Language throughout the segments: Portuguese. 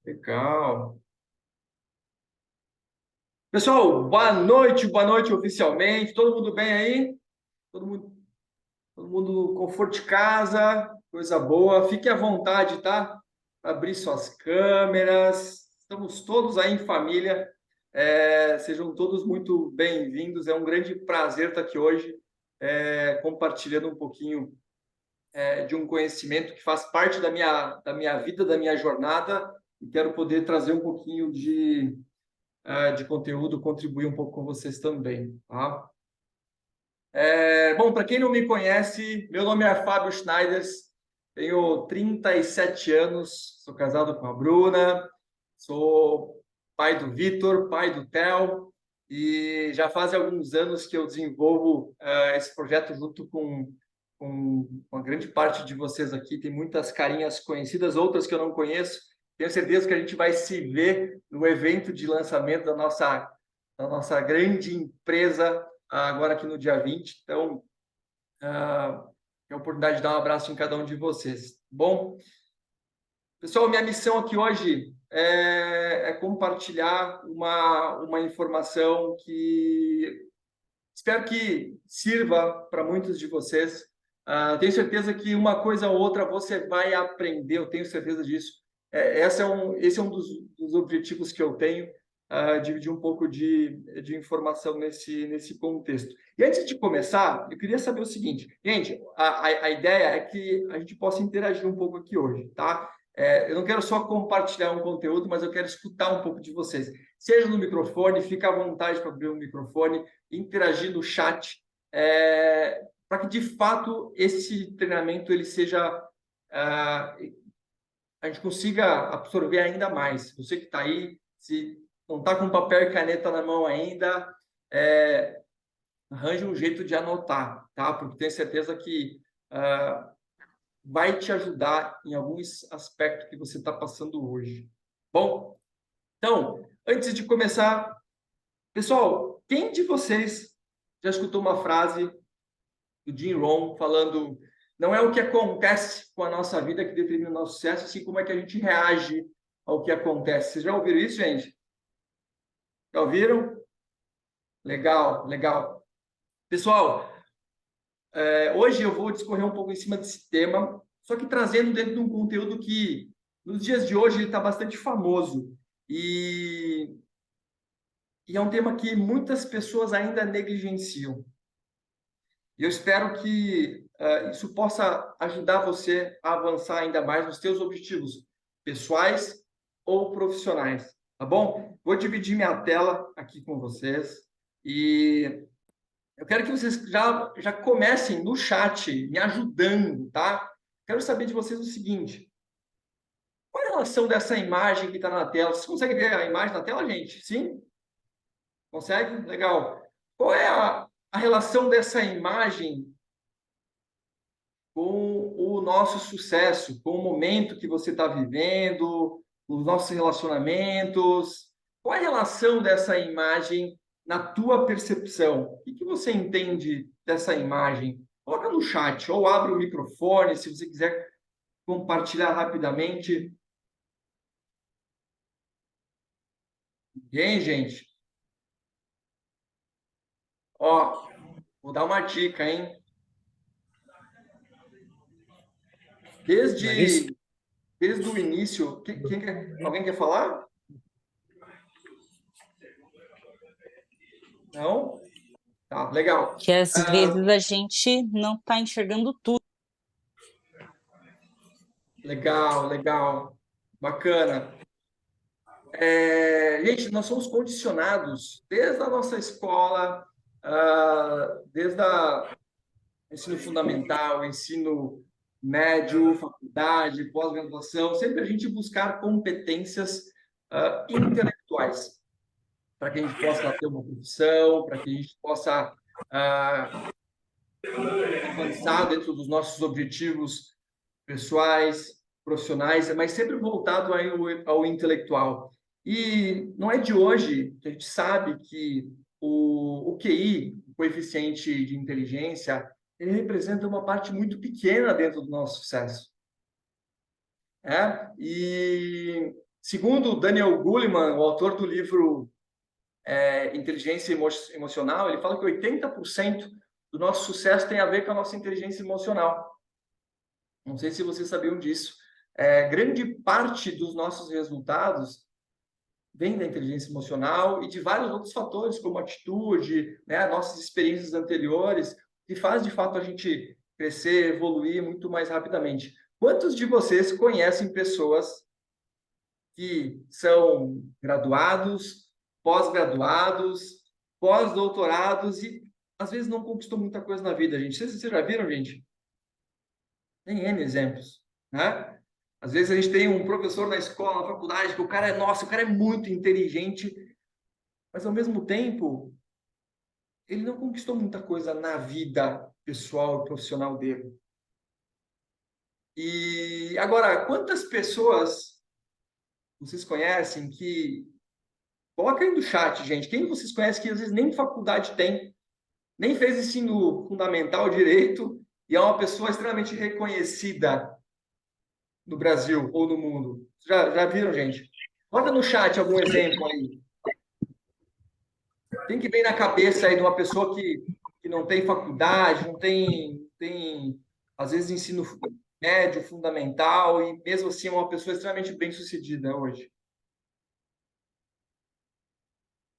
Legal. Pessoal, boa noite oficialmente. Todo mundo bem aí? Todo mundo conforto de casa, coisa boa. Fique à vontade, tá? Abrir suas câmeras. Estamos todos aí em família. Sejam todos muito bem-vindos. É um grande prazer estar aqui hoje, compartilhando um pouquinho, de um conhecimento que faz parte da minha vida, da minha jornada. E quero poder trazer um pouquinho de conteúdo, contribuir um pouco com vocês também, tá? Bom, para quem não me conhece, meu nome é Fábio Schneiders, tenho 37 anos, sou casado com a Bruna, sou pai do Vitor, pai do Theo, e já faz alguns anos que eu desenvolvo esse projeto junto com uma grande parte de vocês aqui. Tem muitas carinhas conhecidas, outras que eu não conheço. Tenho certeza que a gente vai se ver no evento de lançamento da nossa grande empresa, agora aqui no dia 20. Então, é a oportunidade de dar um abraço em cada um de vocês. Bom, pessoal, minha missão aqui hoje é compartilhar uma informação que espero que sirva para muitos de vocês. Tenho certeza que uma coisa ou outra você vai aprender, eu tenho certeza disso. Esse é um dos objetivos que eu tenho, dividir um pouco de informação nesse contexto. E antes de começar, eu queria saber o seguinte, gente, a ideia é que a gente possa interagir um pouco aqui hoje, tá? Eu não quero só compartilhar um conteúdo, mas eu quero escutar um pouco de vocês. Seja no microfone, fica à vontade para abrir o microfone, interagir no chat, para que de fato esse treinamento ele seja, a gente consiga absorver ainda mais. Você que está aí, se não está com papel e caneta na mão ainda, arranje um jeito de anotar, tá? Porque tenho certeza que vai te ajudar em alguns aspectos que você está passando hoje. Bom, então, antes de começar, pessoal, quem de vocês já escutou uma frase do Jim Rohn falando: não é o que acontece com a nossa vida que determina o nosso sucesso, assim como é que a gente reage ao que acontece. Vocês já ouviram isso, gente? Já ouviram? Legal, legal. Pessoal, hoje eu vou discorrer um pouco em cima desse tema, só que trazendo dentro de um conteúdo que, nos dias de hoje, ele está bastante famoso. E é um tema que muitas pessoas ainda negligenciam. E eu espero que isso possa ajudar você a avançar ainda mais nos seus objetivos pessoais ou profissionais, tá bom? Vou dividir minha tela aqui com vocês e eu quero que vocês já comecem no chat me ajudando, tá? Quero saber de vocês o seguinte: qual é a relação dessa imagem que está na tela? Vocês conseguem ver a imagem na tela, gente? Sim? Consegue? Legal. Qual é a relação dessa imagem com o nosso sucesso, com o momento que você está vivendo, os nossos relacionamentos? Qual é a relação dessa imagem na tua percepção? O que você entende dessa imagem? Coloca no chat ou abre o microfone se você quiser compartilhar rapidamente. Bem, gente? Ó, vou dar uma dica, hein? Larissa? Desde, desde o início, alguém quer falar? Não? Tá, legal. Que às vezes a gente não está enxergando tudo. Legal, legal. Bacana. Gente, nós somos condicionados desde a nossa escola, desde o ensino fundamental, ensino médio, faculdade, pós-graduação, sempre a gente buscar competências intelectuais para que a gente possa ter uma profissão, para que a gente possa avançar dentro dos nossos objetivos pessoais, profissionais, mas sempre voltado aí ao intelectual. E não é de hoje que a gente sabe que o QI, o coeficiente de inteligência, ele representa uma parte muito pequena dentro do nosso sucesso. Segundo o Daniel Goleman, o autor do livro Inteligência Emocional, ele fala que 80% do nosso sucesso tem a ver com a nossa inteligência emocional. Não sei se vocês sabiam disso. Grande parte dos nossos resultados vem da inteligência emocional e de vários outros fatores, como atitude, né, nossas experiências anteriores, que faz de fato a gente crescer, evoluir muito mais rapidamente. Quantos de vocês conhecem pessoas que são graduados, pós-graduados, pós-doutorados e às vezes não conquistou muita coisa na vida, gente? Vocês já viram, gente? Tem N exemplos, né? Às vezes a gente tem um professor na escola, na faculdade, que o cara nossa, o cara é muito inteligente, mas ao mesmo tempo, ele não conquistou muita coisa na vida pessoal e profissional dele. E agora, quantas pessoas vocês conhecem que... Coloca aí no chat, gente. Quem vocês conhecem que às vezes nem faculdade tem, nem fez ensino fundamental direito e é uma pessoa extremamente reconhecida no Brasil ou no mundo? Já viram, gente? Bota no chat algum exemplo aí. Tem que vem na cabeça aí de uma pessoa que não tem faculdade, não tem, às vezes, ensino médio, fundamental, e mesmo assim é uma pessoa extremamente bem-sucedida hoje.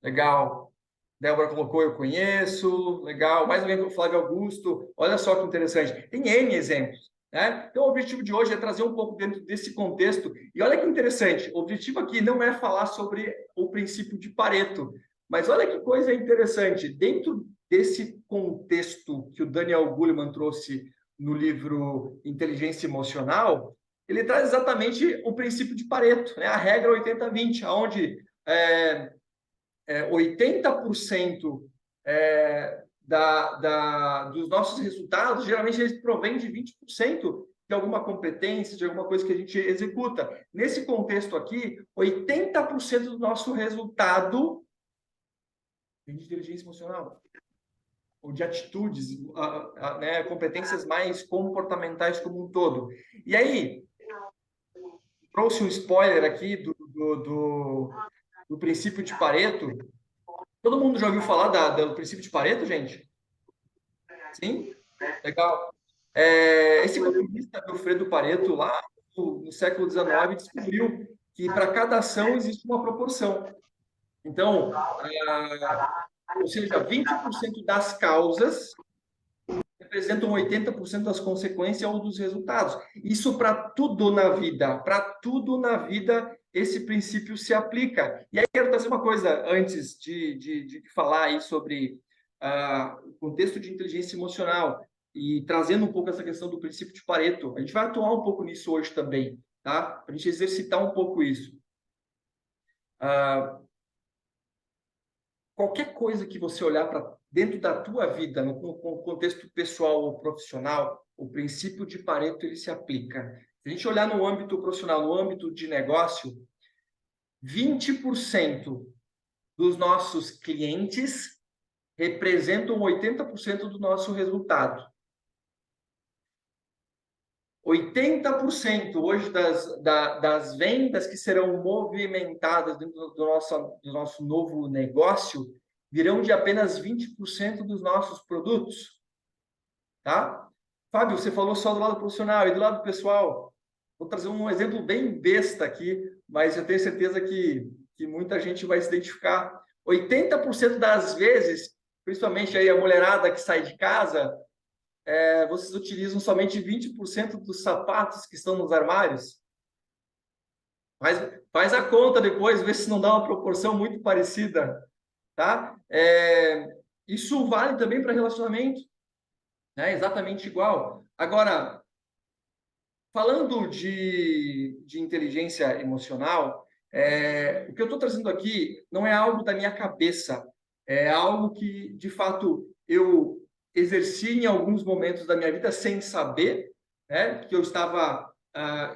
Legal. Débora colocou, eu conheço. Legal. Mais alguém com o Flávio Augusto. Olha só que interessante. Tem N exemplos. Né? Então, o objetivo de hoje é trazer um pouco dentro desse contexto. E olha que interessante. O objetivo aqui não é falar sobre o princípio de Pareto. Mas olha que coisa interessante. Dentro desse contexto que o Daniel Goleman trouxe no livro Inteligência Emocional, ele traz exatamente o princípio de Pareto, né? A regra 80-20, onde 80% dos nossos resultados, geralmente eles provêm de 20% de alguma competência, de alguma coisa que a gente executa. Nesse contexto aqui, 80% do nosso resultado vem de inteligência emocional, ou de atitudes, né, competências mais comportamentais como um todo. E aí, trouxe um spoiler aqui do princípio de Pareto. Todo mundo já ouviu falar do princípio de Pareto, gente? Sim? Legal. Esse economista, Alfredo Pareto, lá no século XIX, descobriu que para cada ação existe uma proporção. Então, ou seja, 20% das causas representam 80% das consequências ou dos resultados. Isso para tudo na vida. Para tudo na vida, esse princípio se aplica. E aí, quero trazer uma coisa antes de falar aí sobre o contexto de inteligência emocional e trazendo um pouco essa questão do princípio de Pareto. A gente vai atuar um pouco nisso hoje também, tá? Para a gente exercitar um pouco isso. Qualquer coisa que você olhar para dentro da tua vida, no contexto pessoal ou profissional, o princípio de Pareto ele se aplica. Se a gente olhar no âmbito profissional, no âmbito de negócio, 20% dos nossos clientes representam 80% do nosso resultado. 80% hoje das vendas que serão movimentadas dentro do nosso novo negócio virão de apenas 20% dos nossos produtos. Tá? Fábio, você falou só do lado profissional e do lado pessoal. Vou trazer um exemplo bem besta aqui, mas eu tenho certeza que muita gente vai se identificar. 80% das vezes, principalmente aí a mulherada que sai de casa, vocês utilizam somente 20% dos sapatos que estão nos armários. Faz a conta depois, vê se não dá uma proporção muito parecida. Tá? Isso vale também para relacionamento. Né? Exatamente igual. Agora, falando de inteligência emocional, o que eu estou trazendo aqui não é algo da minha cabeça, é algo que, de fato, eu exerci em alguns momentos da minha vida sem saber, né, que eu estava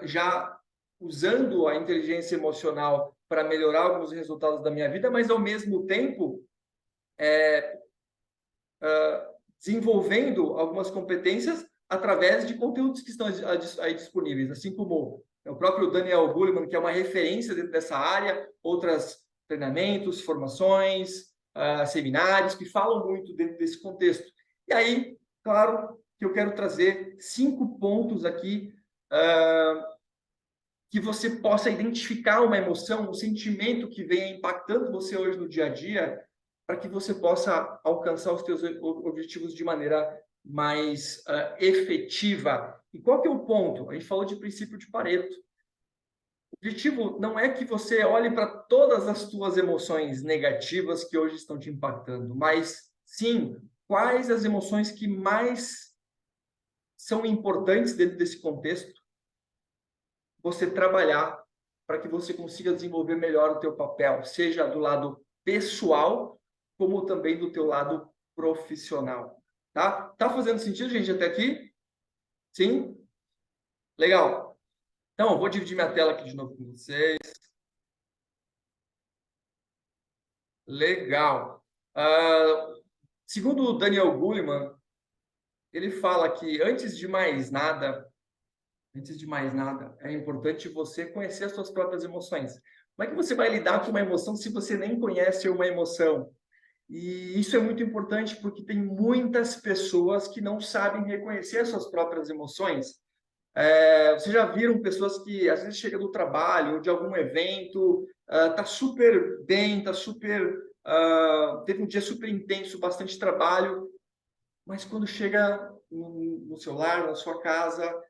já usando a inteligência emocional para melhorar alguns resultados da minha vida, mas, ao mesmo tempo, desenvolvendo algumas competências através de conteúdos que estão aí disponíveis, assim como o próprio Daniel Goleman, que é uma referência dentro dessa área, outros treinamentos, formações, seminários que falam muito dentro desse contexto. E aí, claro, que eu quero trazer 5 pontos aqui que você possa identificar uma emoção, um sentimento que venha impactando você hoje no dia a dia, para que você possa alcançar os seus objetivos de maneira mais efetiva. E qual que é o ponto? A gente falou de princípio de Pareto. O objetivo não é que você olhe para todas as suas emoções negativas que hoje estão te impactando, mas sim, quais as emoções que mais são importantes dentro desse contexto, você trabalhar para que você consiga desenvolver melhor o teu papel, seja do lado pessoal, como também do teu lado profissional. Tá? Tá fazendo sentido, gente, até aqui? Sim? Legal. Então, eu vou dividir minha tela aqui de novo com vocês. Legal. Segundo o Daniel Goleman, ele fala que antes de mais nada, é importante você conhecer as suas próprias emoções. Como é que você vai lidar com uma emoção se você nem conhece uma emoção? E isso é muito importante porque tem muitas pessoas que não sabem reconhecer as suas próprias emoções. Vocês já viram pessoas que às vezes chegam do trabalho ou de algum evento, tá super bem, teve um dia super intenso, bastante trabalho, mas quando chega no seu lar, na sua casa,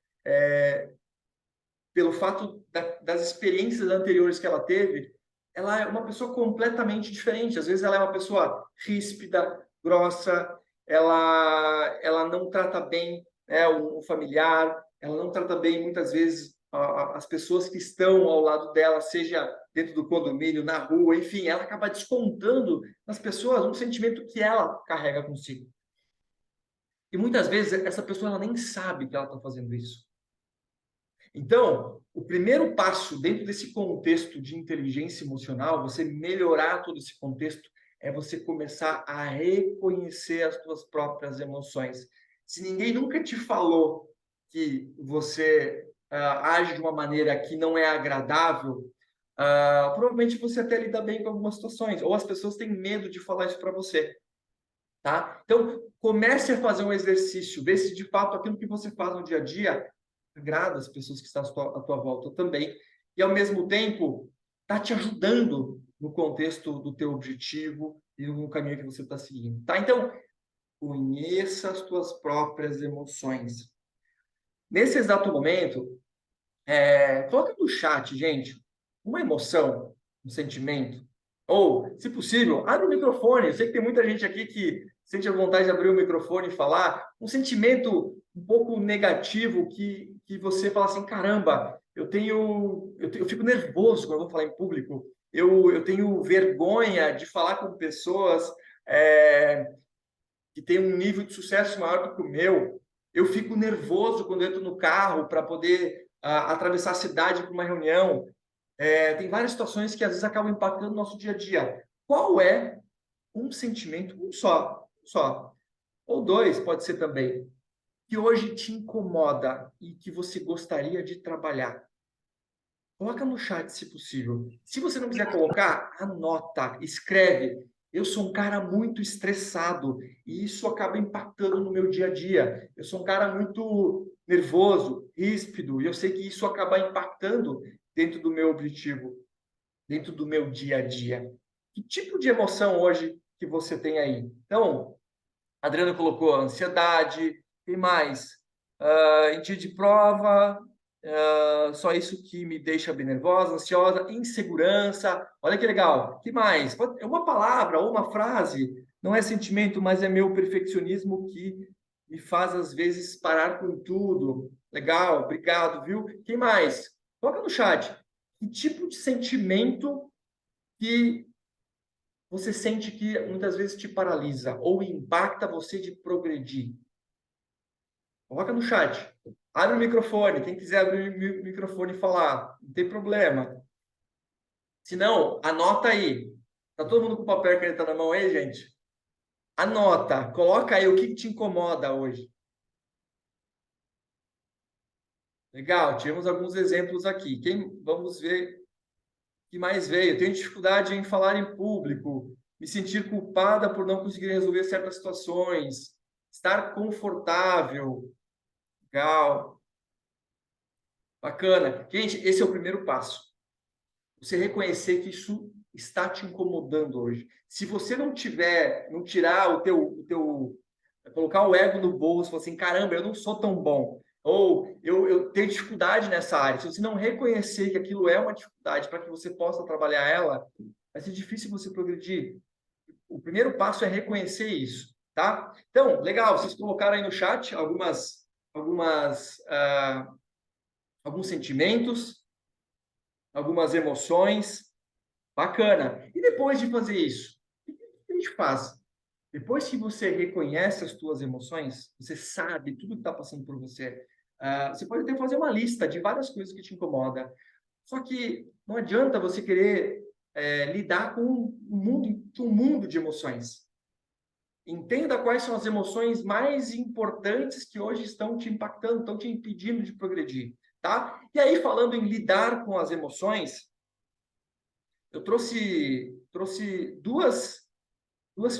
pelo fato das experiências anteriores que ela teve, ela é uma pessoa completamente diferente. Às vezes ela é uma pessoa ríspida, grossa, ela não trata bem, né, o familiar, ela não trata bem, muitas vezes, as pessoas que estão ao lado dela, seja dentro do condomínio, na rua, enfim, ela acaba descontando nas pessoas um sentimento que ela carrega consigo. E muitas vezes essa pessoa ela nem sabe que ela está fazendo isso. Então, o primeiro passo dentro desse contexto de inteligência emocional, você melhorar todo esse contexto, é você começar a reconhecer as suas próprias emoções. Se ninguém nunca te falou que você age de uma maneira que não é agradável, provavelmente você até lida bem com algumas situações, ou as pessoas têm medo de falar isso para você. Tá? Então, comece a fazer um exercício, ver se de fato aquilo que você faz no dia a dia agrada as pessoas que estão à tua volta também, e ao mesmo tempo está te ajudando no contexto do teu objetivo e no caminho que você está seguindo, tá? Então, conheça as tuas próprias emoções. Nesse exato momento, coloca no chat, gente, uma emoção, um sentimento, ou, se possível, abre o microfone. Eu sei que tem muita gente aqui que sente a vontade de abrir o microfone e falar um sentimento um pouco negativo que você fala assim, caramba, eu fico nervoso quando eu vou falar em público, eu tenho vergonha de falar com pessoas que têm um nível de sucesso maior do que o meu, eu fico nervoso quando entro no carro para poder atravessar a cidade para uma reunião. Tem várias situações que às vezes acabam impactando o nosso dia a dia. Qual é um sentimento, um só, ou 2 pode ser também, que hoje te incomoda e que você gostaria de trabalhar? Coloca no chat, se possível. Se você não quiser colocar, anota, escreve. Eu sou um cara muito estressado e isso acaba impactando no meu dia a dia. Eu sou um cara muito nervoso, ríspido, e eu sei que isso acaba impactando dentro do meu objetivo, dentro do meu dia a dia. Que tipo de emoção hoje que você tem aí? Então, a Adriana colocou ansiedade, tem mais? Em dia de prova, só isso que me deixa bem nervosa, ansiosa, insegurança. Olha que legal. Que mais? É uma palavra ou uma frase. Não é sentimento, mas é meu perfeccionismo que me faz, às vezes, parar com tudo. Legal, obrigado, viu? Quem mais? Coloca no chat. Que tipo de sentimento que você sente que muitas vezes te paralisa ou impacta você de progredir? Coloca no chat. Abre o microfone. Quem quiser abrir o microfone e falar, não tem problema. Se não, anota aí. Tá todo mundo com papel e caneta na mão aí, gente? Anota. Coloca aí o que te incomoda hoje. Legal, tivemos alguns exemplos aqui. Vamos ver o que mais veio. Tenho dificuldade em falar em público, me sentir culpada por não conseguir resolver certas situações, estar confortável. Legal, bacana. Gente, esse é o primeiro passo. Você reconhecer que isso está te incomodando hoje. Se você não tirar colocar o ego no bolso, falar assim, caramba, eu não sou tão bom, ou eu tenho dificuldade nessa área. Se você não reconhecer que aquilo é uma dificuldade para que você possa trabalhar ela, vai ser difícil você progredir. O primeiro passo é reconhecer isso, tá? Então, legal, vocês colocaram aí no chat alguns sentimentos, algumas emoções. Bacana. E depois de fazer isso, o que a gente faz? Depois que você reconhece as suas emoções, você sabe tudo que está passando por você. Você pode até fazer uma lista de várias coisas que te incomodam. Só que não adianta você querer lidar com um mundo de emoções. Entenda quais são as emoções mais importantes que hoje estão te impactando, estão te impedindo de progredir, tá? E aí, falando em lidar com as emoções, eu trouxe duas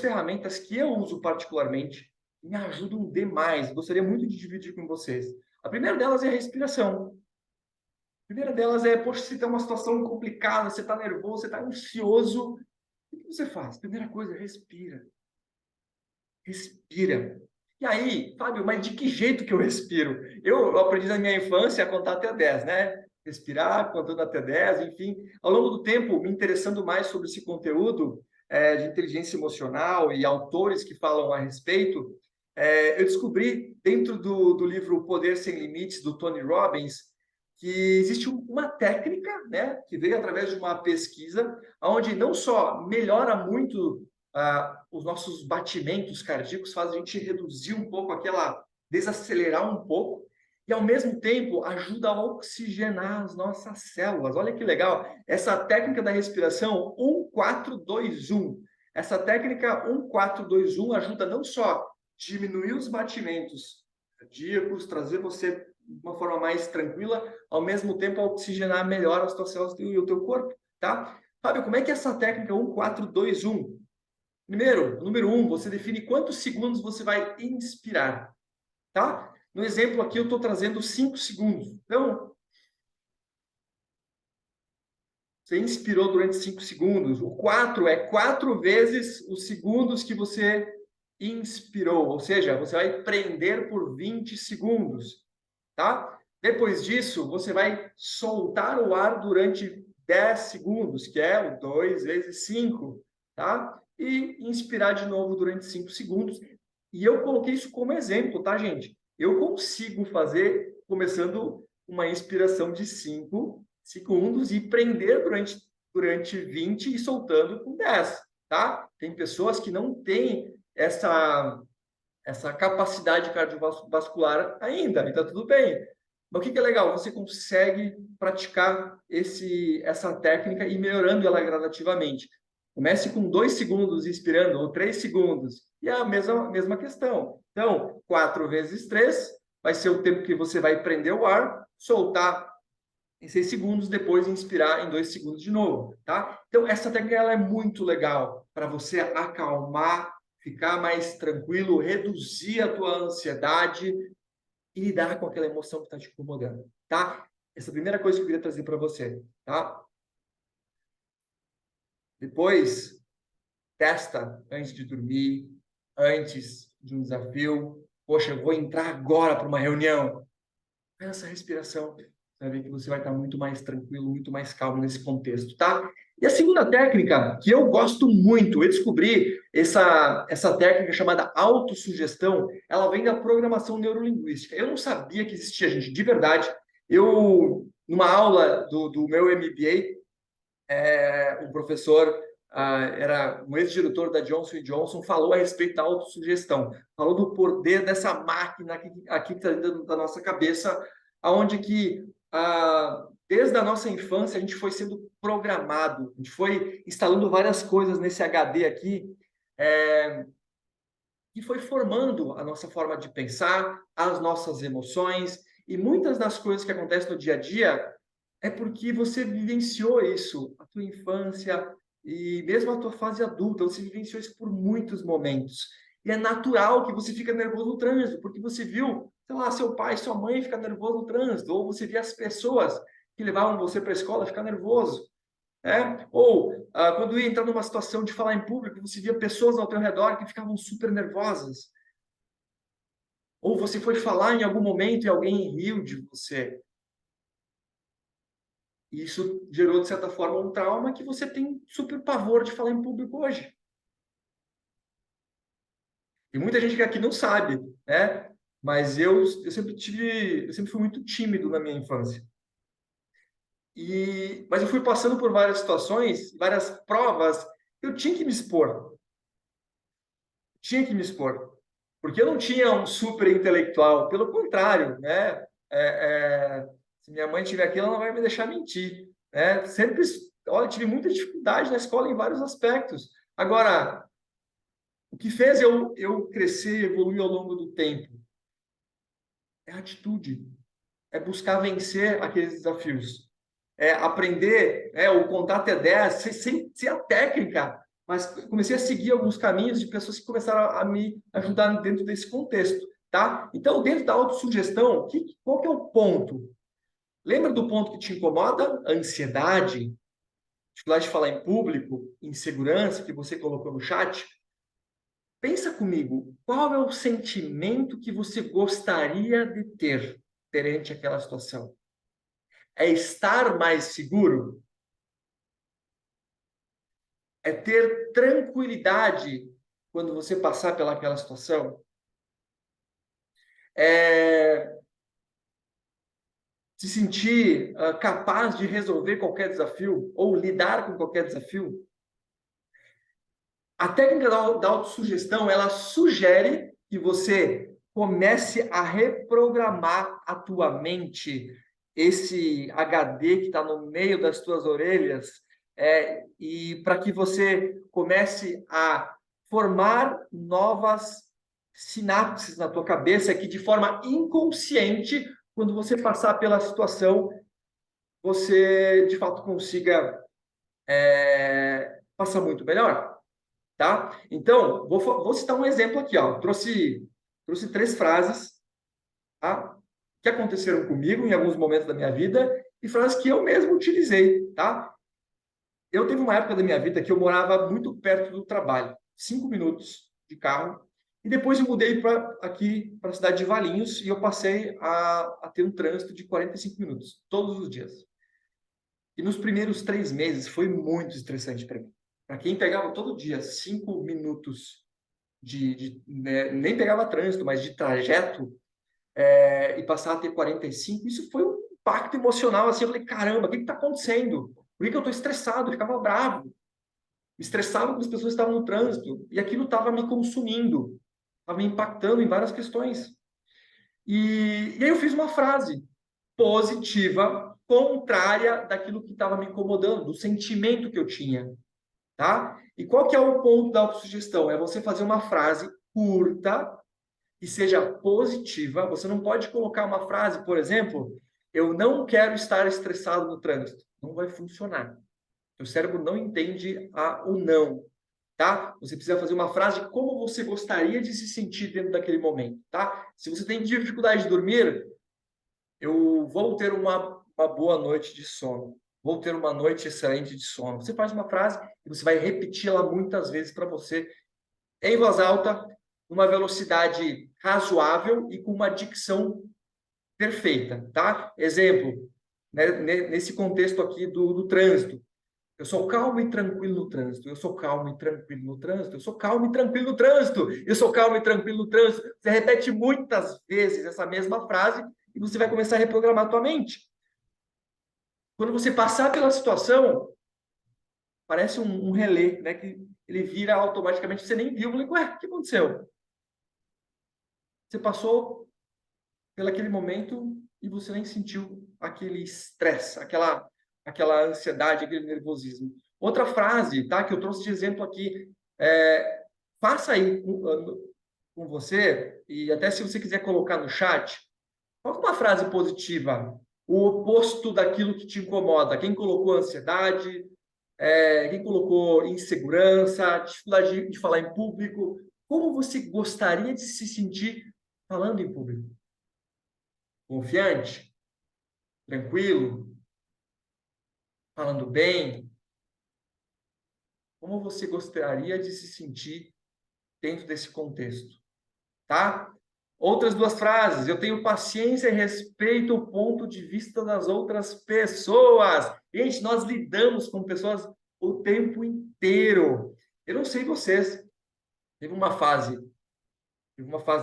ferramentas que eu uso particularmente e me ajudam demais. Gostaria muito de dividir com vocês. A primeira delas é a respiração. A primeira delas é, poxa, você está numa situação complicada, você está nervoso, você está ansioso. O que você faz? Primeira coisa, respira. Respira. E aí, Fábio, mas de que jeito que eu respiro? Eu aprendi na minha infância a contar até 10, né? Respirar, contando até 10, enfim. Ao longo do tempo, me interessando mais sobre esse conteúdo de inteligência emocional e autores que falam a respeito, eu descobri, dentro do livro O Poder Sem Limites, do Tony Robbins, que existe uma técnica, né, que veio através de uma pesquisa, onde não só melhora muito os nossos batimentos cardíacos, faz a gente reduzir um pouco desacelerar um pouco, e ao mesmo tempo ajuda a oxigenar as nossas células. Olha que legal! Essa técnica da respiração 1-4-2-1. Essa técnica 1-4-2-1 ajuda não só diminuir os batimentos cardíacos, trazer você de uma forma mais tranquila, ao mesmo tempo a oxigenar melhor as tuas células e o teu corpo, tá? Fábio, como é que é essa técnica 1-4-2-1? Primeiro, número 1, você define quantos segundos você vai inspirar, tá? No exemplo aqui, eu estou trazendo 5 segundos. Então, você inspirou durante 5 segundos. O 4 é 4 vezes os segundos que você inspirou. Ou seja, você vai prender por 20 segundos, tá? Depois disso, você vai soltar o ar durante 10 segundos, que é o 2 vezes 5, tá? E inspirar de novo durante 5 segundos. E eu coloquei isso como exemplo, tá, gente? Eu consigo fazer começando uma inspiração de 5 segundos e prender durante 20 e soltando com 10, tá? Tem pessoas que não têm essa capacidade cardiovascular ainda, e tá tudo bem. Mas o que é legal? Você consegue praticar essa técnica e melhorando ela gradativamente. Comece com 2 segundos inspirando, ou 3 segundos, e é a mesma questão. Então, 4 vezes 3 vai ser o tempo que você vai prender o ar, soltar em 6 segundos, depois inspirar em 2 segundos de novo, tá? Então, essa técnica ela é muito legal para você acalmar, ficar mais tranquilo, reduzir a tua ansiedade e lidar com aquela emoção que está te incomodando, tá? Essa é a primeira coisa que eu queria trazer para você, tá? Depois, testa antes de dormir, antes de um desafio. Poxa, eu vou entrar agora para uma reunião. Faz essa respiração. Você vai ver que você vai estar muito mais tranquilo, muito mais calmo nesse contexto, tá? E a segunda técnica, que eu gosto muito, eu descobri essa técnica chamada autossugestão, ela vem da programação neurolinguística. Eu não sabia que existia, gente, de verdade. Numa aula do meu MBA, um professor, era um ex-diretor da Johnson Johnson, falou a respeito da autossugestão, falou do poder dessa máquina aqui que está dentro da nossa cabeça, aonde que desde a nossa infância a gente foi sendo programado, a gente foi instalando várias coisas nesse HD aqui, e foi formando a nossa forma de pensar, as nossas emoções, E muitas das coisas que acontecem no dia a dia é porque você vivenciou isso, a tua infância e mesmo a tua fase adulta, você vivenciou isso por muitos momentos. E é natural que você fique nervoso no trânsito, porque você viu, sei lá, seu pai, sua mãe ficar nervoso no trânsito, ou você via as pessoas que levavam você para a escola ficar nervoso. Ou quando ia entrar numa situação de falar em público, você via pessoas ao teu redor que ficavam super nervosas. Ou você foi falar em algum momento e alguém riu de você. E isso gerou, de certa forma, um trauma que você tem super pavor de falar em público hoje. E muita gente que aqui não sabe, né? Mas eu sempre fui muito tímido na minha infância. Mas eu fui passando por várias situações, várias provas, eu tinha que me expor. Tinha que me expor. Porque eu não tinha um super intelectual, pelo contrário, né? Se minha mãe tiver aqui, ela não vai me deixar mentir, né? Sempre, olha, tive muita dificuldade na escola em vários aspectos. Agora, o que fez eu crescer e evoluir ao longo do tempo é a atitude, é buscar vencer aqueles desafios, é aprender, o contar até 10, sem ser a técnica, mas comecei a seguir alguns caminhos de pessoas que começaram a me ajudar dentro desse contexto, tá? Então, dentro da autossugestão, qual que é o ponto? Lembra do ponto que te incomoda? A ansiedade, dificuldade de falar em público, insegurança que você colocou no chat? Pensa comigo, qual é o sentimento que você gostaria de ter perante aquela situação? É estar mais seguro? É ter tranquilidade quando você passar pelaquela situação? É se sentir capaz de resolver qualquer desafio ou lidar com qualquer desafio? A técnica da autossugestão, ela sugere que você comece a reprogramar a tua mente, esse HD que está no meio das tuas orelhas, e para que você comece a formar novas sinapses na tua cabeça que de forma inconsciente, quando você passar pela situação, você de fato consiga passar muito melhor. Tá? Então, vou citar um exemplo aqui. Ó. Trouxe 3 frases, tá? Que aconteceram comigo em alguns momentos da minha vida e frases que eu mesmo utilizei. Tá? Eu teve uma época da minha vida que eu morava muito perto do trabalho, 5 minutos de carro, e depois eu mudei aqui para a cidade de Valinhos e eu passei a ter um trânsito de 45 minutos, todos os dias. E nos primeiros 3 meses foi muito estressante para mim. Para quem pegava todo dia 5 minutos né, nem pegava trânsito, mas de trajeto, e passar a ter 45, isso foi um impacto emocional, assim, eu falei, caramba, o que está acontecendo? Por que eu estou estressado? Eu ficava bravo, me estressava com as pessoas que estavam no trânsito, e aquilo estava me consumindo, estava me impactando em várias questões. E aí eu fiz uma frase positiva, contrária daquilo que estava me incomodando, do sentimento que eu tinha, tá? E qual que é o ponto da autossugestão? É você fazer uma frase curta e seja positiva. Você não pode colocar uma frase, por exemplo, eu não quero estar estressado no trânsito. Não vai funcionar. O cérebro não entende o não, tá? Você precisa fazer uma frase de como você gostaria de se sentir dentro daquele momento, tá? Se você tem dificuldade de dormir, eu vou ter uma boa noite de sono. Vou ter uma noite excelente de sono. Você faz uma frase e você vai repeti-la muitas vezes para você, em voz alta, numa velocidade razoável e com uma dicção perfeita, tá? Exemplo, né, nesse contexto aqui do trânsito. Eu sou calmo e tranquilo no trânsito. Eu sou calmo e tranquilo no trânsito. Eu sou calmo e tranquilo no trânsito. Eu sou calmo e tranquilo no trânsito. Você repete muitas vezes essa mesma frase e você vai começar a reprogramar a tua mente. Quando você passar pela situação, parece um relé, né? Que ele vira automaticamente, você nem viu. Eu falei, ué, o que aconteceu? Você passou pelaquele momento e você nem sentiu aquele estresse, aquela ansiedade, aquele nervosismo. Outra frase, tá? Que eu trouxe de exemplo aqui, faça aí com você, e até se você quiser colocar no chat, Coloca uma frase positiva, o oposto daquilo que te incomoda. Quem colocou ansiedade, quem colocou insegurança, dificuldade de falar em público. Como você gostaria de se sentir falando em público? Confiante? Tranquilo? Falando bem? Como você gostaria de se sentir dentro desse contexto? Tá? Outras duas frases. Eu tenho paciência e respeito o ponto de vista das outras pessoas. Gente, nós lidamos com pessoas o tempo inteiro. Eu não sei vocês. Teve uma fase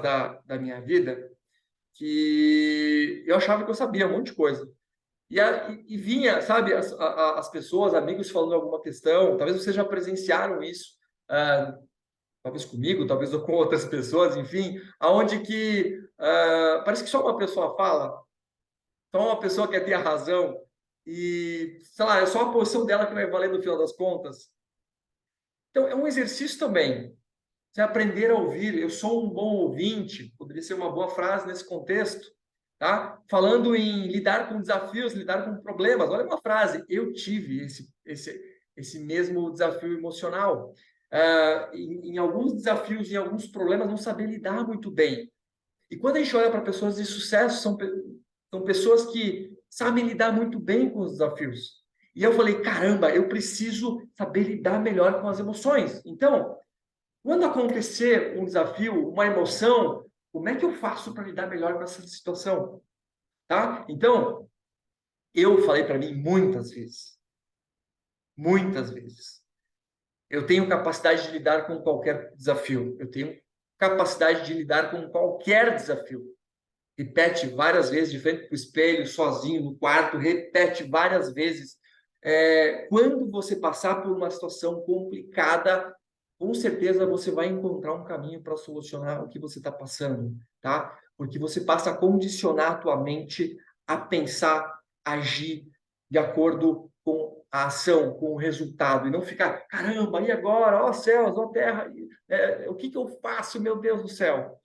da minha vida que eu achava que eu sabia um monte de coisa. E vinha, sabe, as pessoas, amigos falando alguma questão, talvez vocês já presenciaram isso, talvez comigo, talvez com outras pessoas, enfim, aonde que parece que só uma pessoa fala, só uma pessoa quer ter a razão, e, sei lá, é só a posição dela que vai valer no final das contas. Então, é um exercício também. Você aprender a ouvir, eu sou um bom ouvinte, poderia ser uma boa frase nesse contexto, tá? Falando em lidar com desafios, lidar com problemas, olha uma frase, eu tive esse mesmo desafio emocional. Em alguns desafios, em alguns problemas, não saber lidar muito bem. E quando a gente olha para pessoas de sucesso, são pessoas que sabem lidar muito bem com os desafios. E eu falei, caramba, eu preciso saber lidar melhor com as emoções. Então, quando acontecer um desafio, uma emoção, como é que eu faço para lidar melhor com essa situação? Tá? Então, eu falei para mim muitas vezes, eu tenho capacidade de lidar com qualquer desafio. Eu tenho capacidade de lidar com qualquer desafio. Repete várias vezes, de frente para o espelho, sozinho, no quarto, repete várias vezes. Quando você passar por uma situação complicada, com certeza você vai encontrar um caminho para solucionar o que você está passando, tá? Porque você passa a condicionar a tua mente a pensar, agir de acordo com a ação, com o resultado, e não ficar, caramba, e agora? Ó céus, ó terra, o que que eu faço, meu Deus do céu?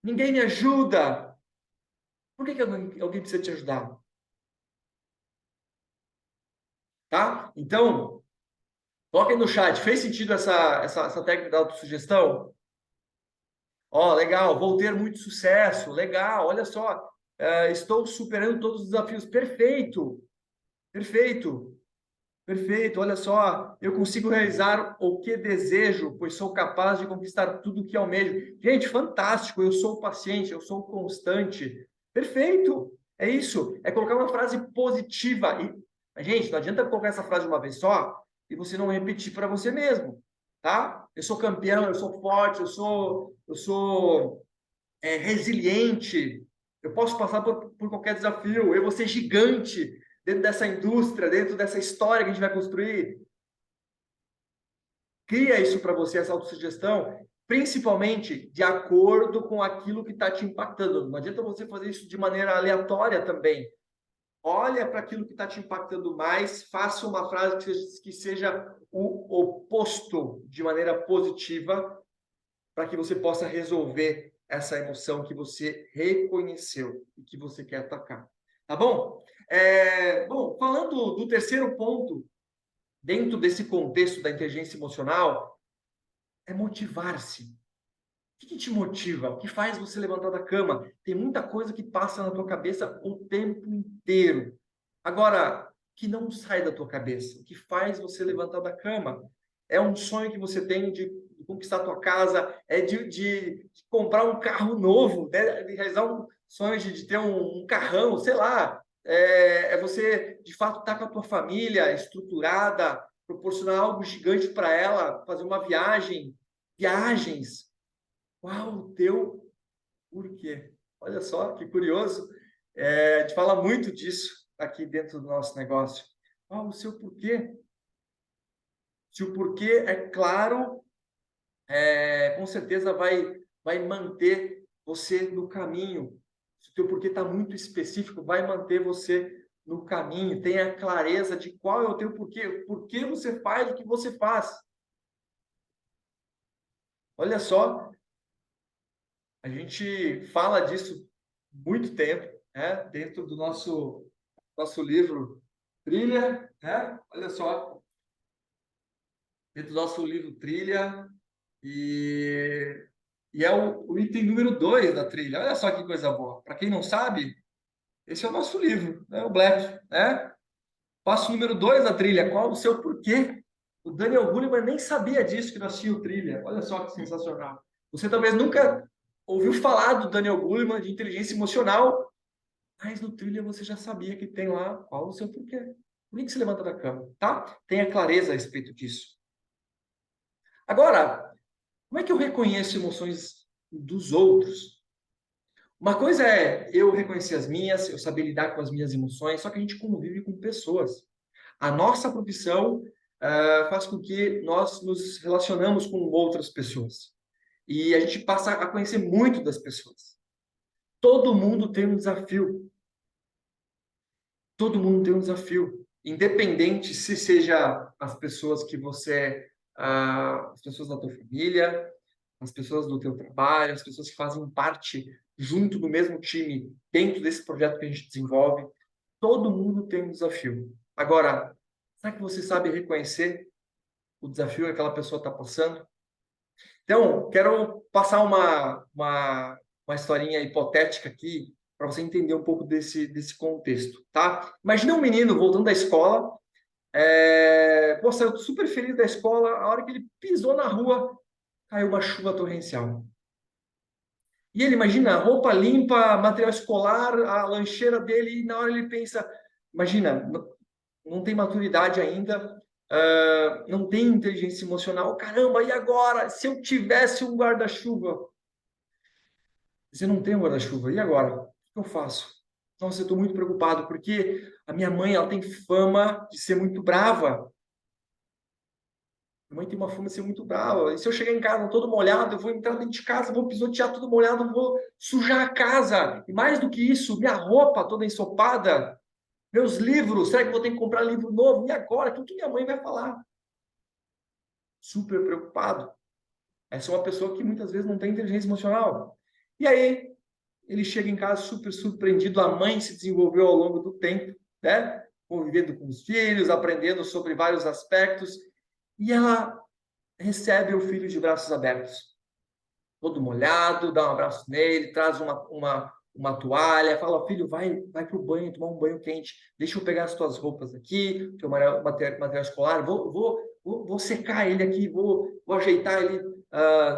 Ninguém me ajuda. Por que que alguém precisa te ajudar? Tá? Então, coloca aí no chat. Fez sentido essa técnica da autossugestão? Ó, legal. Vou ter muito sucesso. Legal. Olha só. Estou superando todos os desafios. Perfeito. Perfeito. Perfeito. Olha só. Eu consigo realizar o que desejo, pois sou capaz de conquistar tudo o que almejo. Gente, fantástico. Eu sou paciente. Eu sou constante. Perfeito. É isso. É colocar uma frase positiva. Gente, não adianta colocar essa frase uma vez só e você não repetir para você mesmo, tá? Eu sou campeão, eu sou forte, eu sou resiliente, eu posso passar por qualquer desafio, eu vou ser gigante dentro dessa indústria, dentro dessa história que a gente vai construir. Cria isso para você, essa autossugestão, principalmente de acordo com aquilo que está te impactando. Não adianta você fazer isso de maneira aleatória também. Olha para aquilo que está te impactando mais, faça uma frase que seja o oposto de maneira positiva, para que você possa resolver essa emoção que você reconheceu e que você quer atacar. Tá bom? Bom, falando do terceiro ponto, dentro desse contexto da inteligência emocional, é motivar-se. O que te motiva? O que faz você levantar da cama? Tem muita coisa que passa na tua cabeça o tempo inteiro. Agora, que não sai da tua cabeça, o que faz você levantar da cama? É um sonho que você tem de conquistar a tua casa, é de comprar um carro novo, né? De realizar um sonho de ter um carrão, sei lá. É você, de fato, estar com a tua família estruturada, proporcionar algo gigante para ela, fazer uma viagem, viagens. Qual o teu porquê? Olha só, que curioso. A gente fala muito disso aqui dentro do nosso negócio. Qual o seu porquê? Se o porquê é claro, com certeza vai manter você no caminho. Se o teu porquê está muito específico, vai manter você no caminho. Tenha clareza de qual é o teu porquê. Por que você faz o que você faz? Olha só, a gente fala disso muito tempo, né? Dentro do nosso livro Trilha, né? Olha só, dentro do nosso livro Trilha, e, e é o item número 2 da trilha. Olha só que coisa boa. Para quem não sabe, esse é o nosso livro, né? O Black, né? Passo número 2 da trilha, qual o seu porquê? O Daniel Goleman nem sabia disso que nós tínhamos trilha. Olha só que sensacional. Você talvez nunca ouviu falar do Daniel Goleman de inteligência emocional, mas no trilha você já sabia que tem lá qual o seu porquê. Por que você levanta da cama, tá? Tenha clareza a respeito disso. Agora, como é que eu reconheço emoções dos outros? Uma coisa é eu reconhecer as minhas, eu saber lidar com as minhas emoções, só que a gente convive com pessoas. A nossa profissão faz com que nós nos relacionamos com outras pessoas. E a gente passa a conhecer muito das pessoas. Todo mundo tem um desafio. Todo mundo tem um desafio. Independente se seja as pessoas que você, as pessoas da tua família, as pessoas do teu trabalho, as pessoas que fazem parte junto do mesmo time dentro desse projeto que a gente desenvolve. Todo mundo tem um desafio. Agora, será que você sabe reconhecer o desafio que aquela pessoa está passando? Então, quero passar uma historinha hipotética aqui para você entender um pouco desse contexto, tá? Imagina um menino voltando da escola, pô, saiu super feliz da escola, a hora que ele pisou na rua, caiu uma chuva torrencial. E ele imagina roupa limpa, material escolar, a lancheira dele, e na hora ele pensa, imagina, não tem maturidade ainda, não tem inteligência emocional. Caramba, e agora? Se eu tivesse um guarda-chuva? Você não tem um guarda-chuva, e agora? O que eu faço? Nossa, eu estou muito preocupado, porque a minha mãe ela tem fama de ser muito brava. Minha mãe tem uma fama de ser muito brava. E se eu chegar em casa todo molhado, eu vou entrar dentro de casa, vou pisotear tudo molhado, vou sujar a casa. E mais do que isso, minha roupa toda ensopada, meus livros, será que eu vou ter que comprar livro novo? E agora? O que minha mãe vai falar? Super preocupado. Essa é uma pessoa que muitas vezes não tem inteligência emocional. E aí, ele chega em casa super surpreendido. A mãe se desenvolveu ao longo do tempo, né? Convivendo com os filhos, aprendendo sobre vários aspectos. E ela recebe o filho de braços abertos, todo molhado, dá um abraço nele, traz uma toalha, fala, filho, vai para o banho, tomar um banho quente, deixa eu pegar as tuas roupas aqui, teu material escolar, vou secar ele aqui, vou ajeitar ele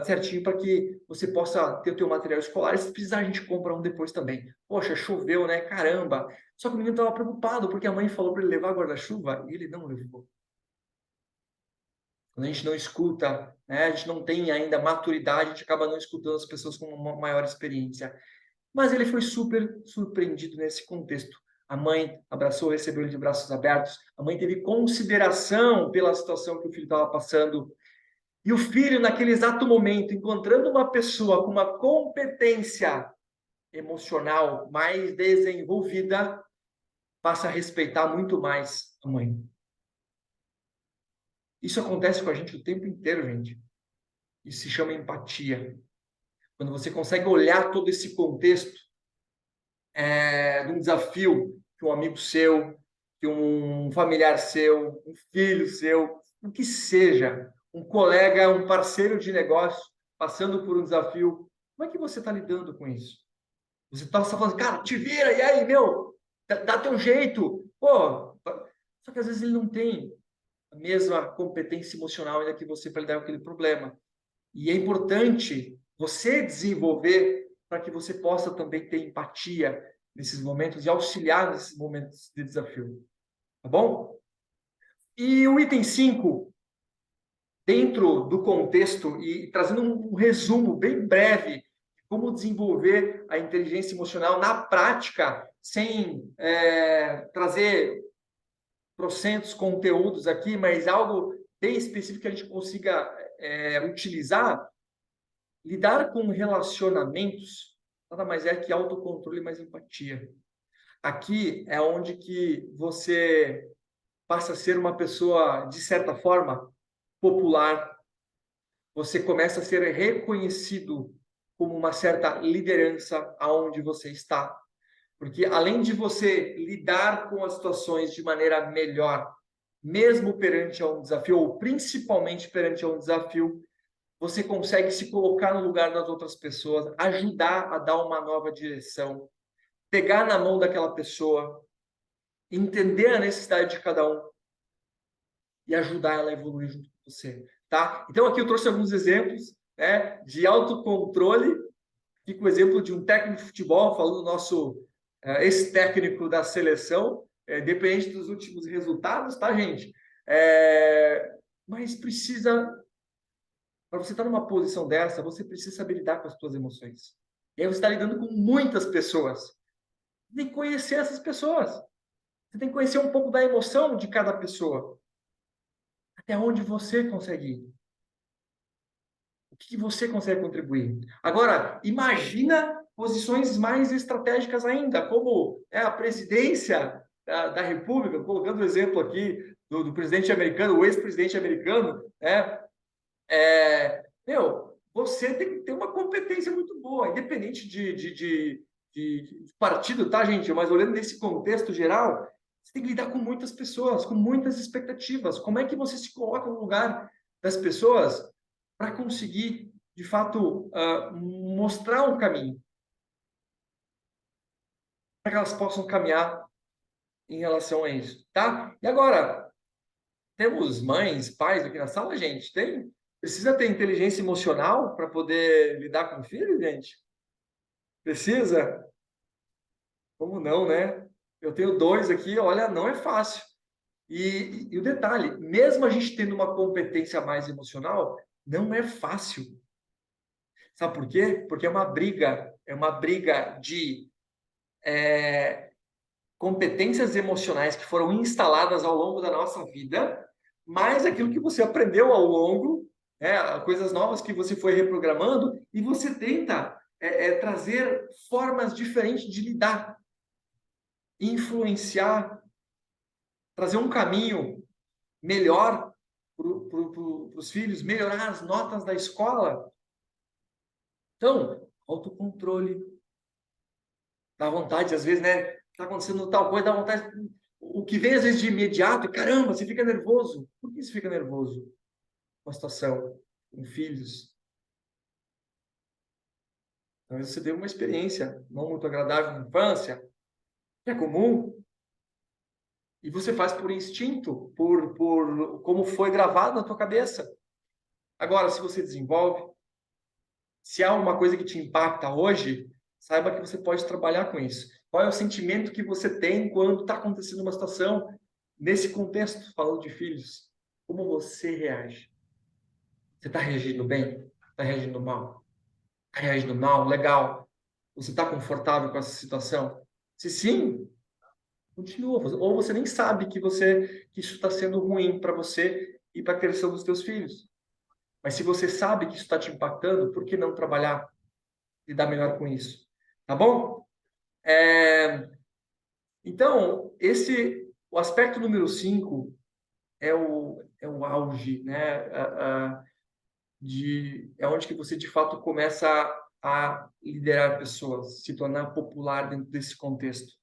certinho para que você possa ter o teu material escolar, e se precisar a gente compra um depois também. Poxa, choveu, né? Caramba! Só que o menino estava preocupado, porque a mãe falou para ele levar guarda-chuva, e ele não levou. Quando a gente não escuta, né, a gente não tem ainda maturidade, a gente acaba não escutando as pessoas com uma maior experiência. Mas ele foi super surpreendido nesse contexto. A mãe abraçou, recebeu ele de braços abertos. A mãe teve consideração pela situação que o filho estava passando. E o filho, naquele exato momento, encontrando uma pessoa com uma competência emocional mais desenvolvida, passa a respeitar muito mais a mãe. Isso acontece com a gente o tempo inteiro, gente. Isso se chama empatia. Quando você consegue olhar todo esse contexto de um desafio que um amigo seu, que um familiar seu, um filho seu, o que seja, um colega, um parceiro de negócio passando por um desafio, como é que você está lidando com isso? Você está só falando, cara, te vira, e aí, meu, dá teu jeito. Pô, só que às vezes ele não tem a mesma competência emocional ainda que você para lidar com aquele problema. E é importante você desenvolver para que você possa também ter empatia nesses momentos e auxiliar nesses momentos de desafio. Tá bom? E o item 5, dentro do contexto e trazendo um resumo bem breve de como desenvolver a inteligência emocional na prática, sem trazer trocentos conteúdos aqui, mas algo bem específico que a gente consiga utilizar. Lidar com relacionamentos nada mais é que autocontrole mais empatia. Aqui é onde que você passa a ser uma pessoa, de certa forma, popular. Você começa a ser reconhecido como uma certa liderança aonde você está. Porque além de você lidar com as situações de maneira melhor, mesmo perante a um desafio, ou principalmente perante a um desafio, você consegue se colocar no lugar das outras pessoas, ajudar a dar uma nova direção, pegar na mão daquela pessoa, entender a necessidade de cada um e ajudar ela a evoluir junto com você, tá? Então aqui eu trouxe alguns exemplos, né, de autocontrole. Aqui com o exemplo de um técnico de futebol, falando do nosso ex-técnico da seleção, dependente dos últimos resultados, tá, gente? Mas precisa, para você estar numa posição dessa, você precisa saber lidar com as suas emoções. E aí você está lidando com muitas pessoas. Você tem que conhecer essas pessoas. Você tem que conhecer um pouco da emoção de cada pessoa. Até onde você consegue ir. O que você consegue contribuir? Agora, imagina posições mais estratégicas ainda, como a presidência da República, colocando o exemplo aqui do presidente americano, o ex-presidente americano, você tem que ter uma competência muito boa, independente de partido, tá, gente? Mas olhando nesse contexto geral, você tem que lidar com muitas pessoas, com muitas expectativas. Como é que você se coloca no lugar das pessoas para conseguir, de fato, mostrar um caminho, para que elas possam caminhar em relação a isso, tá? E agora, temos mães, pais aqui na sala, gente? Precisa ter inteligência emocional para poder lidar com o filho, gente? Precisa? Como não, né? Eu tenho dois aqui, olha, não é fácil. E o detalhe, mesmo a gente tendo uma competência mais emocional, não é fácil. Sabe por quê? Porque é uma briga de competências emocionais que foram instaladas ao longo da nossa vida, mais aquilo que você aprendeu ao longo, coisas novas que você foi reprogramando, e você tenta trazer formas diferentes de lidar, influenciar, trazer um caminho melhor para os filhos, melhorar as notas da escola. Então, autocontrole. Dá vontade, às vezes, né? Tá acontecendo tal coisa, dá vontade. O que vem, às vezes, de imediato, caramba, você fica nervoso. Por que você fica nervoso? Uma situação com filhos. Talvez você teve uma experiência não muito agradável na infância, que é comum, e você faz por instinto, por como foi gravado na tua cabeça. Agora, se você desenvolve, se há uma coisa que te impacta hoje, saiba que você pode trabalhar com isso. Qual é o sentimento que você tem quando está acontecendo uma situação nesse contexto, falando de filhos? Como você reage? Você está reagindo bem? Está reagindo mal? Está reagindo mal? Legal. Você está confortável com essa situação? Se sim, continua. Ou você nem sabe que isso está sendo ruim para você e para a criação dos teus filhos. Mas se você sabe que isso está te impactando, por que não trabalhar? Lidar melhor com isso. Tá bom? Então, o aspecto número 5 é o auge, né? É onde que você, de fato, começa a liderar pessoas, se tornar popular dentro desse contexto.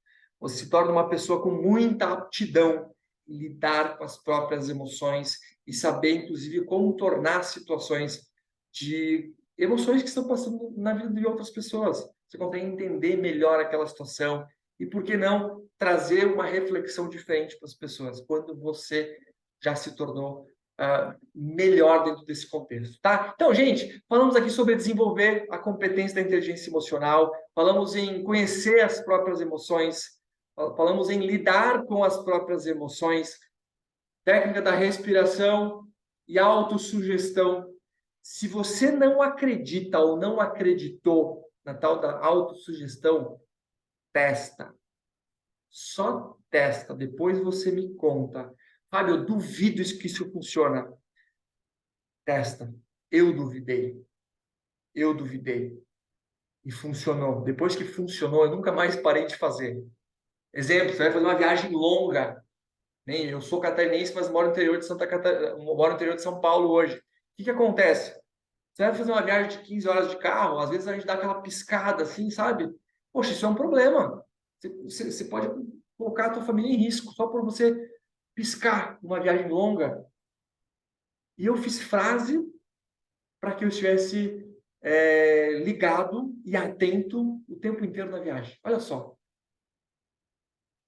Você se torna uma pessoa com muita aptidão em lidar com as próprias emoções e saber, inclusive, como tornar situações de emoções que estão passando na vida de outras pessoas. Você consegue entender melhor aquela situação e, por que não, trazer uma reflexão diferente para as pessoas quando você já se tornou melhor dentro desse contexto, tá? Então, gente, falamos aqui sobre desenvolver a competência da inteligência emocional, falamos em conhecer as próprias emoções, falamos em lidar com as próprias emoções, técnica da respiração e autossugestão. Se você não acredita ou não acreditou na tal da autossugestão, testa. Só testa, depois você me conta. Fábio, eu duvido que isso funciona. Testa. Eu duvidei. Eu duvidei. E funcionou. Depois que funcionou, eu nunca mais parei de fazer. Exemplo, você vai fazer uma viagem longa. Eu sou catarinense, mas moro no interior de Santa Catarina, moro no interior de São Paulo hoje. O que acontece? Você vai fazer uma viagem de 15 horas de carro, às vezes a gente dá aquela piscada assim, sabe? Poxa, isso é um problema. Você pode colocar a tua família em risco só por você piscar numa viagem longa. E eu fiz frase para que eu estivesse ligado e atento o tempo inteiro na viagem. Olha só.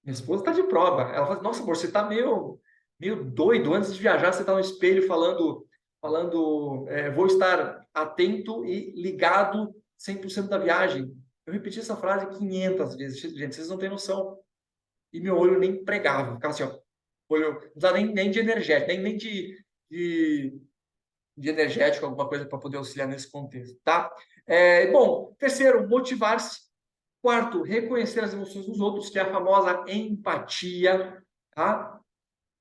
Minha esposa está de prova. Ela fala, nossa, amor, você está meio doido. Antes de viajar, você está no espelho falando vou estar atento e ligado 100% da viagem. Eu repeti essa frase 500 vezes. Gente, vocês não têm noção. E meu olho nem pregava. Ficava assim, ó. Olho, não precisava nem de energético, nem de energético, alguma coisa para poder auxiliar nesse contexto, tá? Bom, terceiro, motivar-se. Quarto, reconhecer as emoções dos outros, que é a famosa empatia, tá?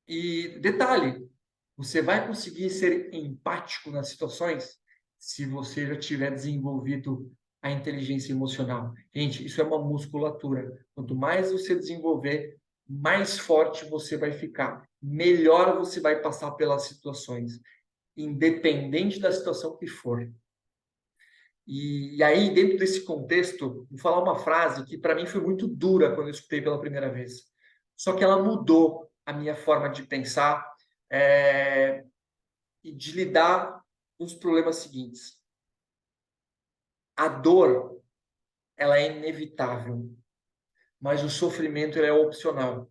E detalhe, você vai conseguir ser empático nas situações se você já tiver desenvolvido a inteligência emocional. Gente, isso é uma musculatura. Quanto mais você desenvolver, mais forte você vai ficar, melhor você vai passar pelas situações, independente da situação que for. E aí, dentro desse contexto, vou falar uma frase que para mim foi muito dura quando eu escutei pela primeira vez. Só que ela mudou a minha forma de pensar e de lidar com os problemas seguintes. A dor, ela é inevitável, mas o sofrimento ele é opcional.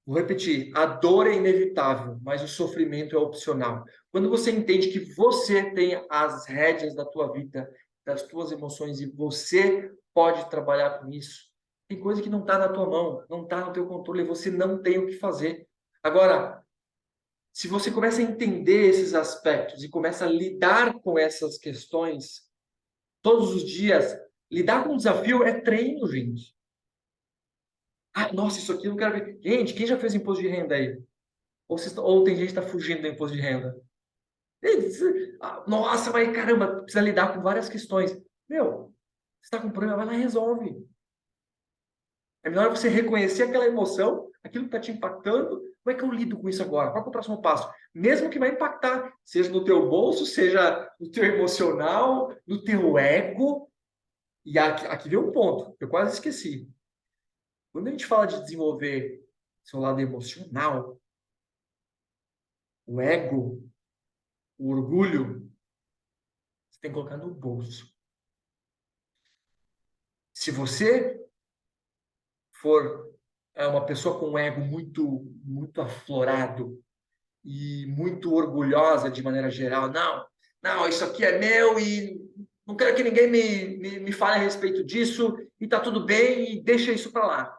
Vou repetir, a dor é inevitável, mas o sofrimento é opcional. Quando você entende que você tem as rédeas da tua vida, das tuas emoções e você pode trabalhar com isso, tem coisa que não está na tua mão, não está no teu controle, você não tem o que fazer. Agora, se você começa a entender esses aspectos e começa a lidar com essas questões todos os dias, lidar com o desafio é treino, gente. Ah, nossa, isso aqui eu não quero ver. Gente, quem já fez imposto de renda aí? Ou tem gente que está fugindo do imposto de renda? Nossa, mas caramba, precisa lidar com várias questões. Meu, você está com um problema, vai lá e resolve. É melhor você reconhecer aquela emoção, aquilo que está te impactando. Como é que eu lido com isso agora? Qual é o próximo passo? Mesmo que vai impactar, seja no teu bolso, seja no teu emocional, no teu ego. E aqui vem um ponto, eu quase esqueci. Quando a gente fala de desenvolver seu lado emocional, o ego, o orgulho, você tem que colocar no bolso. Se você for uma pessoa com um ego muito aflorado e muito orgulhosa de maneira geral, não, isso aqui é meu e não quero que ninguém me fale a respeito disso e tá tudo bem e deixa isso para lá.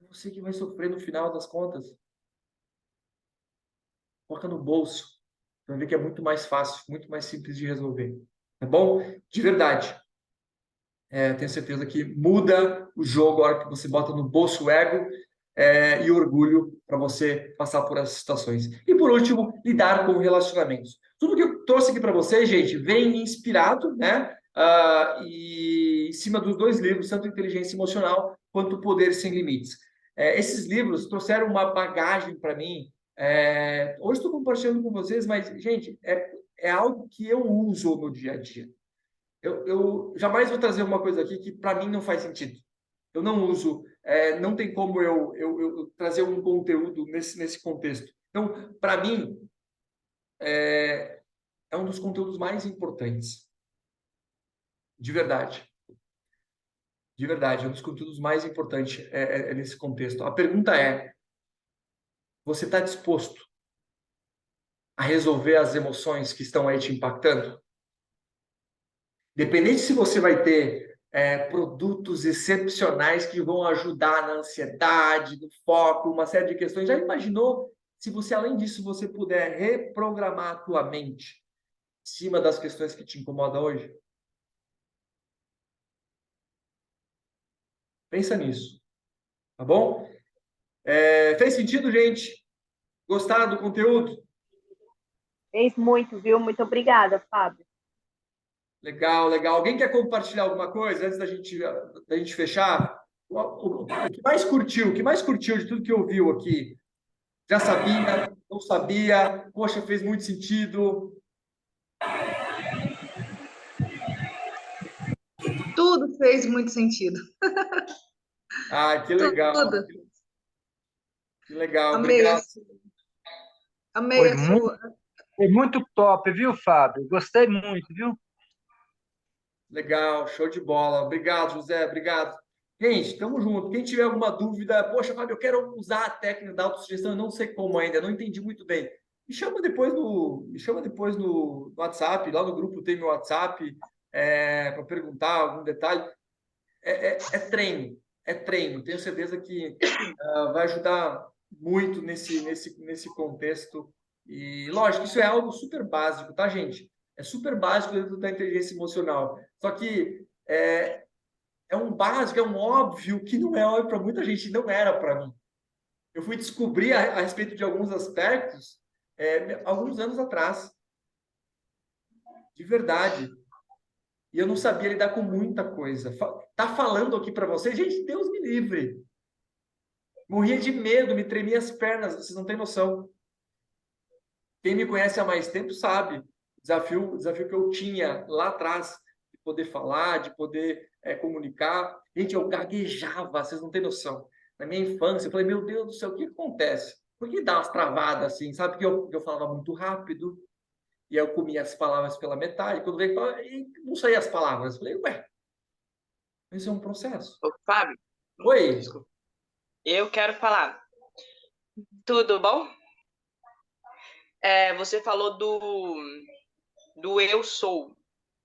Você que vai sofrer no final das contas. Coloca no bolso. Você vai ver que é muito mais fácil, muito mais simples de resolver. Tá bom? De verdade. Tenho certeza que muda o jogo a hora que você bota no bolso o ego e orgulho para você passar por essas situações. E por último, lidar com relacionamentos. Tudo que eu trouxe aqui para vocês, gente, vem inspirado, né? E em cima dos dois livros, tanto Inteligência Emocional quanto Poder Sem Limites. Esses livros trouxeram uma bagagem para mim. Hoje estou compartilhando com vocês, mas, gente, é algo que eu uso no dia a dia. Eu jamais vou trazer uma coisa aqui que para mim não faz sentido. Eu não uso, não tem como eu trazer um conteúdo nesse contexto. Então, para mim, é um dos conteúdos mais importantes. De verdade. De verdade, é um dos conteúdos mais importantes nesse contexto. A pergunta é: você está disposto a resolver as emoções que estão aí te impactando? Dependente se você vai ter produtos excepcionais que vão ajudar na ansiedade, no foco, uma série de questões. Já imaginou se você, além disso, você puder reprogramar a tua mente em cima das questões que te incomodam hoje? Pensa nisso, tá bom? Fez sentido, gente? Gostaram do conteúdo? Fez muito, viu? Muito obrigada, Fábio. Legal, legal. Alguém quer compartilhar alguma coisa antes da gente fechar? O que mais curtiu? O que mais curtiu de tudo que ouviu aqui? Já sabia? não sabia, poxa, fez muito sentido. Tudo fez muito sentido. Ah, que legal, Tudo. que legal, Amei, obrigado. amei Foi a muito, sua. foi muito top, viu, Fábio? Gostei muito, viu? Legal, show de bola. Obrigado, José, obrigado. Gente, tamo junto. Quem tiver alguma dúvida, poxa, Fábio, eu quero usar a técnica da autossugestão, eu não sei como ainda, não entendi muito bem. Me chama depois no WhatsApp, lá no grupo tem meu WhatsApp, para perguntar algum detalhe. É treino, é treino. Tenho certeza que vai ajudar muito nesse contexto. E, lógico, isso é algo super básico, tá, gente? É super básico dentro da inteligência emocional. Só que é um básico, é um óbvio que não é óbvio para muita gente, não era para mim. Eu fui descobrir a respeito de alguns aspectos alguns anos atrás, de verdade. E eu não sabia lidar com muita coisa. Tá falando aqui para vocês, gente, Deus me livre. Morria de medo, me tremia as pernas, vocês não têm noção. Quem me conhece há mais tempo sabe o desafio que eu tinha lá atrás de poder falar, de poder comunicar. Gente, eu gaguejava, vocês não têm noção. Na minha infância, eu falei, meu Deus do céu, o que acontece? Por que dá umas travadas assim? Sabe que eu falava muito rápido e eu comia as palavras pela metade. Quando veio, e não saía as palavras. Eu falei, ué, esse é um processo. Ô, Fábio, Oi, desculpa. Eu quero falar. Tudo bom? Você falou do eu sou.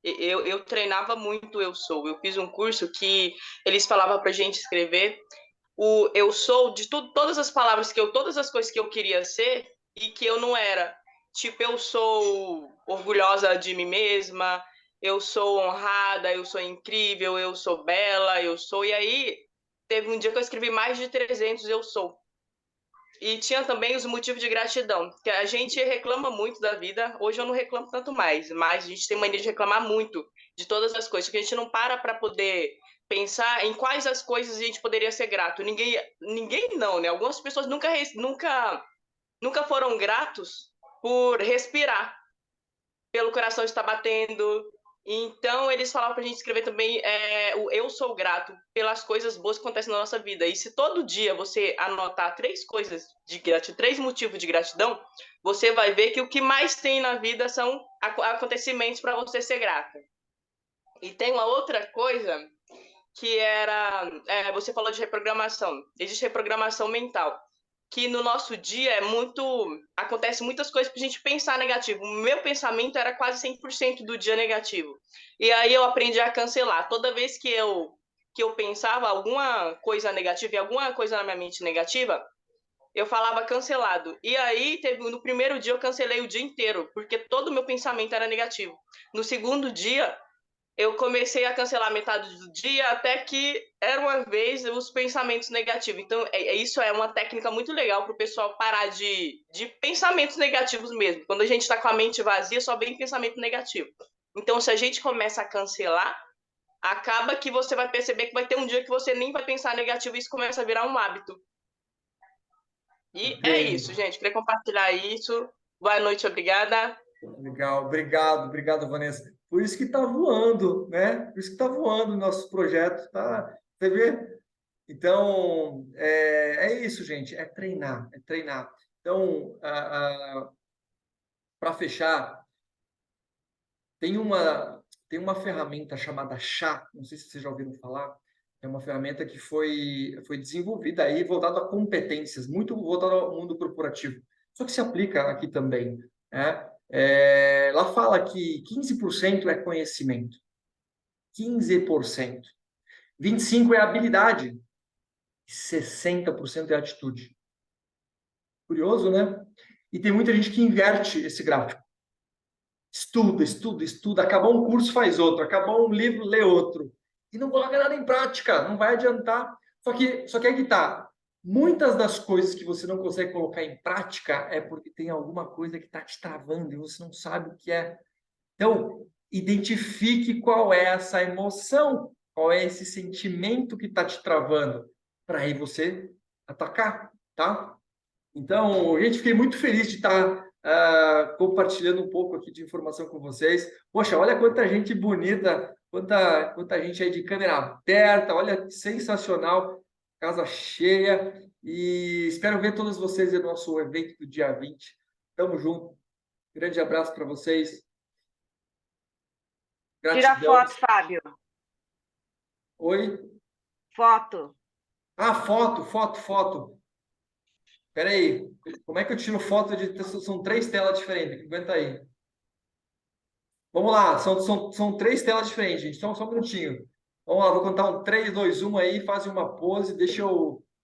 Eu treinava muito eu sou. Eu fiz um curso que eles falavam pra gente escrever o eu sou de tudo, todas as palavras todas as coisas que eu queria ser e que eu não era. Tipo, eu sou orgulhosa de mim mesma, eu sou honrada, eu sou incrível, eu sou bela, eu sou. E aí, teve um dia que eu escrevi mais de 300 eu sou. E tinha também os motivos de gratidão, que a gente reclama muito da vida. Hoje eu não reclamo tanto mais, mas a gente tem mania de reclamar muito de todas as coisas, que a gente não para poder pensar em quais as coisas a gente poderia ser grato. Ninguém não, né? Algumas pessoas nunca foram gratos por respirar, pelo coração estar batendo. Então, eles falavam pra gente escrever também o eu sou grato pelas coisas boas que acontecem na nossa vida. E se todo dia você anotar 3 motivos de gratidão, você vai ver que o que mais tem na vida são acontecimentos para você ser grata. E tem uma outra coisa que você falou de reprogramação. Existe reprogramação mental, que no nosso dia acontece muitas coisas pra gente pensar negativo. O meu pensamento era quase 100% do dia negativo. E aí eu aprendi a cancelar. Toda vez que eu pensava alguma coisa negativa e alguma coisa na minha mente negativa, eu falava cancelado. E aí no primeiro dia eu cancelei o dia inteiro, porque todo o meu pensamento era negativo. No segundo dia, eu comecei a cancelar metade do dia até que era uma vez os pensamentos negativos. Então, isso é uma técnica muito legal para o pessoal parar de pensamentos negativos mesmo. Quando a gente está com a mente vazia, só vem pensamento negativo. Então, se a gente começa a cancelar, acaba que você vai perceber que vai ter um dia que você nem vai pensar negativo e isso começa a virar um hábito. E é isso, gente. Queria compartilhar isso. Boa noite, obrigada. legal, obrigado, Vanessa. Por isso que está voando, né? Por isso que está voando o nosso projeto, tá? Você vê? Então, é isso, gente, é treinar, é treinar. Então, para fechar, tem uma ferramenta chamada Chá, não sei se vocês já ouviram falar, é uma ferramenta que foi desenvolvida aí voltada a competências, muito voltada ao mundo corporativo, só que se aplica aqui também, né? Ela fala que 15% é conhecimento, 15%, 25% é habilidade, 60% é atitude. Curioso, né? E tem muita gente que inverte esse gráfico. Estuda. Acabou um curso, faz outro. Acabou um livro, lê outro. E não coloca nada em prática. Não vai adiantar. Só que aí que tá. Muitas das coisas que você não consegue colocar em prática é porque tem alguma coisa que está te travando e você não sabe o que é. Então, identifique qual é essa emoção, qual é esse sentimento que está te travando, para aí você atacar, tá? Então, gente, fiquei muito feliz de estar compartilhando um pouco aqui de informação com vocês. Poxa, olha quanta gente bonita, quanta gente aí de câmera aberta, olha, sensacional, casa cheia. E espero ver todos vocês no nosso evento do dia 20. Tamo junto. Grande abraço para vocês. Tira a Gratidão. foto, Fábio. Oi? Foto. Ah, foto. Espera aí. Como é que eu tiro foto de... São 3 telas diferentes. Aguenta aí. Vamos lá. São 3 telas diferentes, gente. Só um minutinho. Vamos lá, vou contar um 3, 2, 1 aí. Faz uma pose. Deixa eu